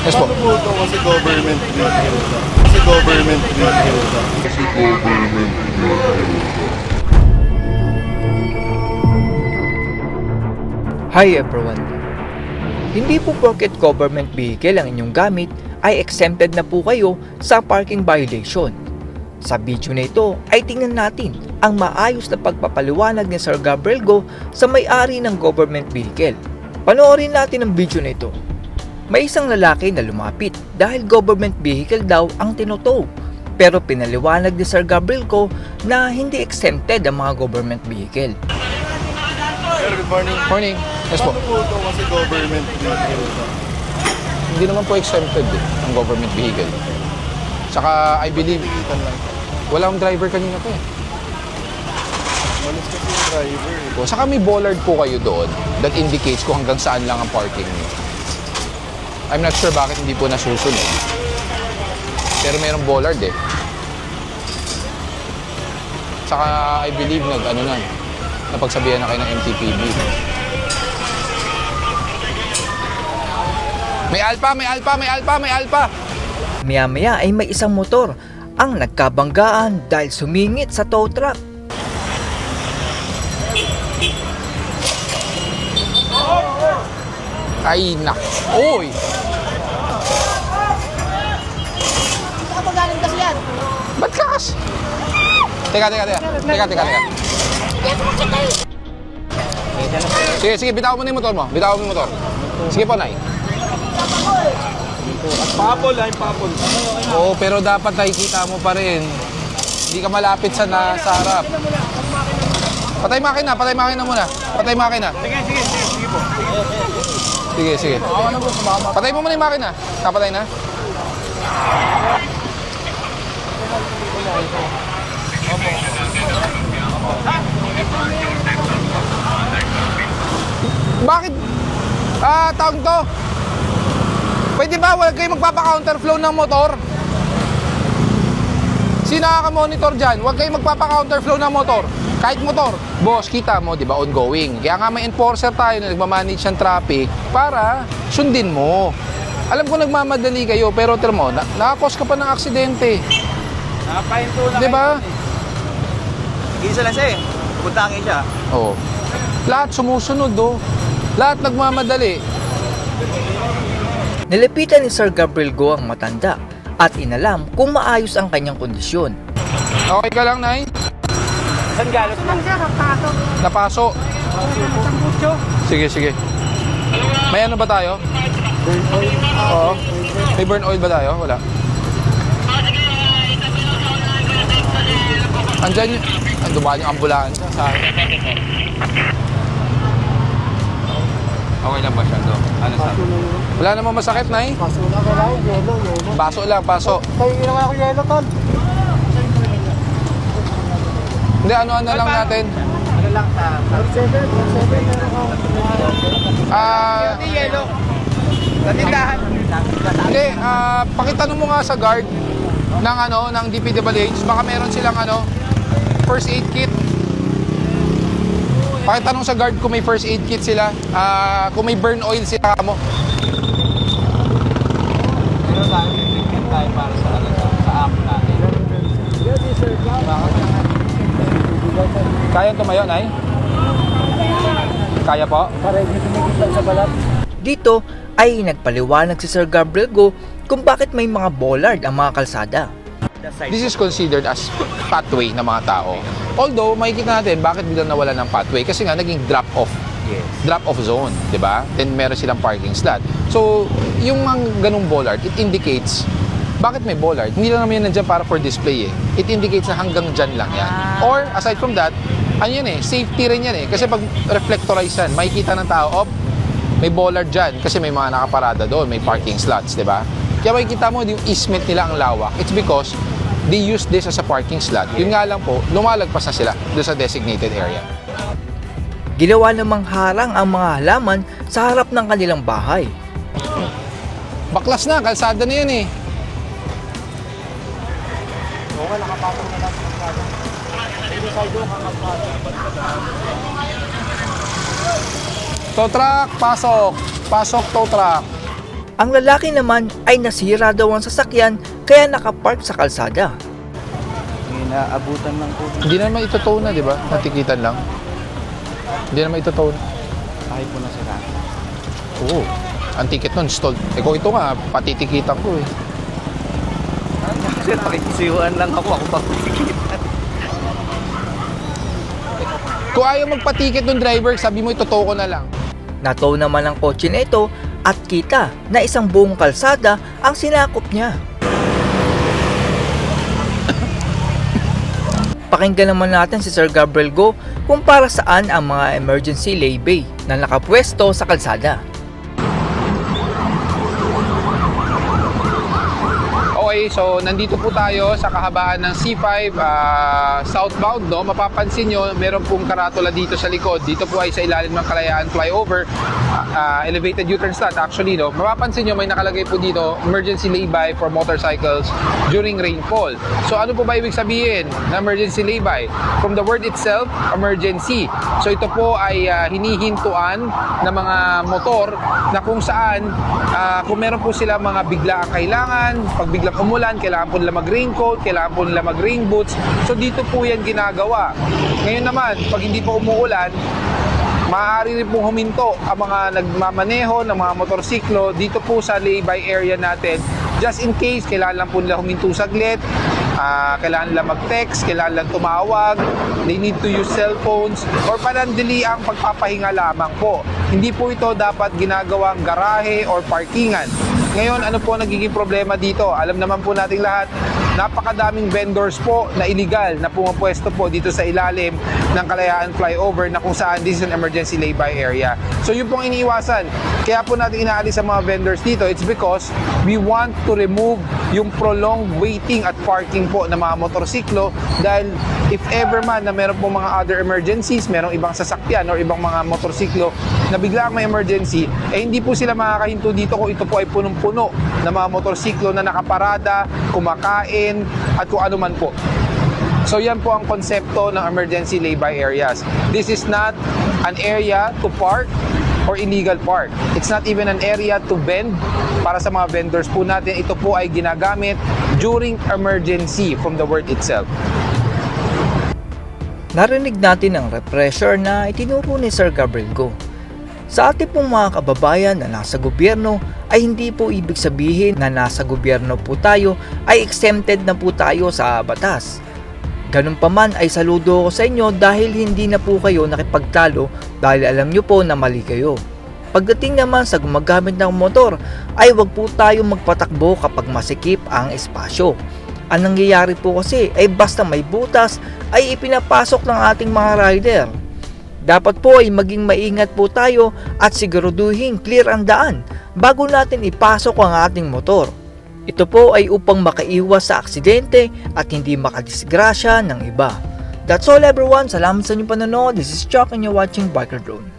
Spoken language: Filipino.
Yes po. Paano po ito kasi government vehicle siya? Kasi government vehicle siya. Hi everyone! Hindi po porket government vehicle ang inyong gamit ay exempted na po kayo sa parking violation. Sa video na ito ay tingnan natin ang maayos na pagpapaliwanag ni Sir Gabriel Go sa may-ari ng government vehicle. Panoorin natin ang video na ito. May isang lalaki na lumapit dahil government vehicle daw ang tinotow. Pero pinaliwanag ni Sir Gabriel Go na hindi exempted ang mga government vehicle. Sir, good morning. Morning. Yes po. Paano po ito kasi government vehicle siya? Hindi naman po exempted ang government vehicle. Saka I believe, walang driver kanina po eh. Malis kasi yung driver. So, saka may bollard po kayo doon that indicates kung hanggang saan lang ang parking niyo. I'm not sure bakit hindi po nasusunod. Pero mayroong bollard eh. Saka I believe napagsabihan na kayo ng MTPB. May alpa, may alpa, may alpa, may alpa! Maya-maya ay may isang motor ang nagkabanggaan dahil sumingit sa tow truck. Ay, nak. Uy! Saan ka galing kasi yan? Ba't ka kasi? Teka. Sige, bitawan mo na yung motor mo. Bitawan mo yung motor. Sige po, Nay. Papol, ay papol. Oo, pero dapat nakikita mo pa rin. Hindi ka malapit sa harap. Patay makina muna. Patay makina. Sige po. Sige. Patay mo muna yung makina. Kapatay na? Bakit? Tawag to. Pwede ba wag kayo magpapa-counterflow ng motor? Sino nakaka-monitor dyan? Huwag kayo magpapa-counterflow ng motor. Kahit motor. Boss, kita mo, di ba, ongoing. Kaya nga may enforcer tayo na nagmamanage ng traffic para sundin mo. Alam ko nagmamadali kayo, pero tira mo, nakakos ka pa ng aksidente. Nakapahinto na Di ba? Isa lang siya eh. Puntangin siya. Oo. Lahat sumusunod, oh. Lahat nagmamadali. Nilapitan ni Sir Gabriel Go ang matanda at inalam kung maayos ang kanyang kondisyon. Okay ka lang, Nay? Saan galos? Napaso. Sige. May ano ba tayo? Burn oil. Oo. May burn oil ba tayo? Wala. Andyan yung... Dumaan yung ambulansya sa akin. Okay lang ba siya? Ano sabi? Wala namang masakit, Nay? Paso na ka lang, yelo. Baso lang, baso. Tayo ginawa ko yelo, tol. Hindi, ano lang natin? Ano lang sa... 7 meron ako. Yelo. Sa tindahan. Hindi, pakitanong mo nga sa guard ng DPWH, baka meron silang first aid kit. Pakitanong sa guard kung may first aid kit sila, kung may burn oil sila mo. Pero tayo para sa ako natin. Kaya tumayo, Nay? Kaya po? Para hindi tumigil sa balat. Dito ay nagpaliwanag si Sir Gabriel Go kung bakit may mga bollard ang mga kalsada. This is considered as pathway ng mga tao. Although, makikita natin bakit biglang nawala ng pathway kasi nga naging drop-off. Yes. Drop-off zone, di ba? Then meron silang parking slot. So, yung mga ganung bollard, it indicates bakit may bollard. Hindi lang naman yan nandiyan para for display eh. It indicates na hanggang dyan lang yan. Or, aside from that, ano yan eh, safety rin yan eh. Kasi pag reflectorize yan, makikita ng tao, may bollard dyan kasi may mga nakaparada doon, may parking slots, di ba? Kaya makikita mo yung easement nila ang lawak. It's because they use this as a parking slot. Yun nga lang po, lumalagpas na sila doon sa designated area. Ginawa namang harang ang mga halaman sa harap ng kanilang bahay. Baklas na, kalsada na yun eh. Okay, nakapatong na lang sa kalsada. Hindi tayo doon, Tow truck, pasok. Pasok, tow truck. Ang lalaki naman ay nasira daw ang sasakyan kaya nakapark sa kalsada. May naabutan lang po. Hindi naman ito tow na, di ba? Natikitan lang. Hindi naman ito tow na. Bakit po nasira? Oo. Ang ticket nun, stalled. Eh kung ito nga, patitikitan ko eh. Sir, pakikisiwan lang ako papakikitan. Kung ayaw magpatiket ng driver, sabi mo ito tow ko na lang. Natow naman ang kotse na ito at kita na isang buong kalsada ang sinakop niya. Pakinggan naman natin si Sir Gabriel Go kung para saan ang mga emergency laybay na nakapwesto sa kalsada. Okay, so nandito po tayo sa kahabaan ng C5 southbound, no? Mapapansin nyo, meron pong karatula dito sa likod. Dito po ay sa ilalim ng Kalayaan flyover, elevated U-turn slot actually, no? Mapapansin nyo, may nakalagay po dito, emergency lay-by for motorcycles during rainfall. So ano po ba ibig sabihin na emergency lay-by? From the word itself, emergency. So ito po ay hinihintuan ng mga motor na kung saan kung meron po sila mga biglaang kailangan, pag biglang umulan, kailangan po nila mag-raincoat, kailangan po nila mag-rain boots. So dito po yan ginagawa. Ngayon naman, pag hindi po umuulan, maaari rin pong huminto ang mga nagmamaneho ng mga motorsiklo dito po sa lay-by area natin. Just in case, kailangan lang po nila huminto saglit, kailangan nila mag-text, kailangan lang tumawag, they need to use cellphones, or panandali ang pagpapahinga lamang po. Hindi po ito dapat ginagawang garahe or parkingan. Ngayon, ano po nagiging problema dito? Alam naman po nating lahat, napakadaming vendors po na illegal na pumapwesto po dito sa ilalim ng Kalayaan flyover na kung saan this is an emergency lay-by area. So yun pong iniiwasan. Kaya po natin inaalis sa mga vendors dito, it's because we want to remove yung prolonged waiting at parking po ng mga motorsiklo dahil if ever man na meron po mga other emergencies, merong ibang sasakyan or ibang mga motorsiklo na biglang may emergency, eh hindi po sila makakahinto dito kung ito po ay punong-puno ng mga motorsiklo na nakaparada, kumakain, at kung ano man po. So yan po ang konsepto ng emergency lay-by areas. This is not an area to park or illegal park. It's not even an area to vend para sa mga vendors po natin. Ito po ay ginagamit during emergency from the word itself. Narinig natin ang refresher na itinuro ni Sir Gabriel Go. Sa ating pong mga kababayan na nasa gobyerno ay hindi po ibig sabihin na nasa gobyerno po tayo ay exempted na po tayo sa batas. Ganun pa man ay saludo ko sa inyo dahil hindi na po kayo nakipagtalo dahil alam nyo po na mali kayo. Pagdating naman sa gumagamit ng motor ay wag po tayo magpatakbo kapag masikip ang espasyo. Ang nangyayari po kasi ay basta may butas ay ipinapasok ng ating mga rider. Dapat po ay maging maingat po tayo at siguraduhin clear ang daan bago natin ipasok ang ating motor. Ito po ay upang makaiwas sa aksidente at hindi makadisgrasya ng iba. That's all everyone. Salamat sa inyong panonood. This is Chuck and you're watching Biker Drone.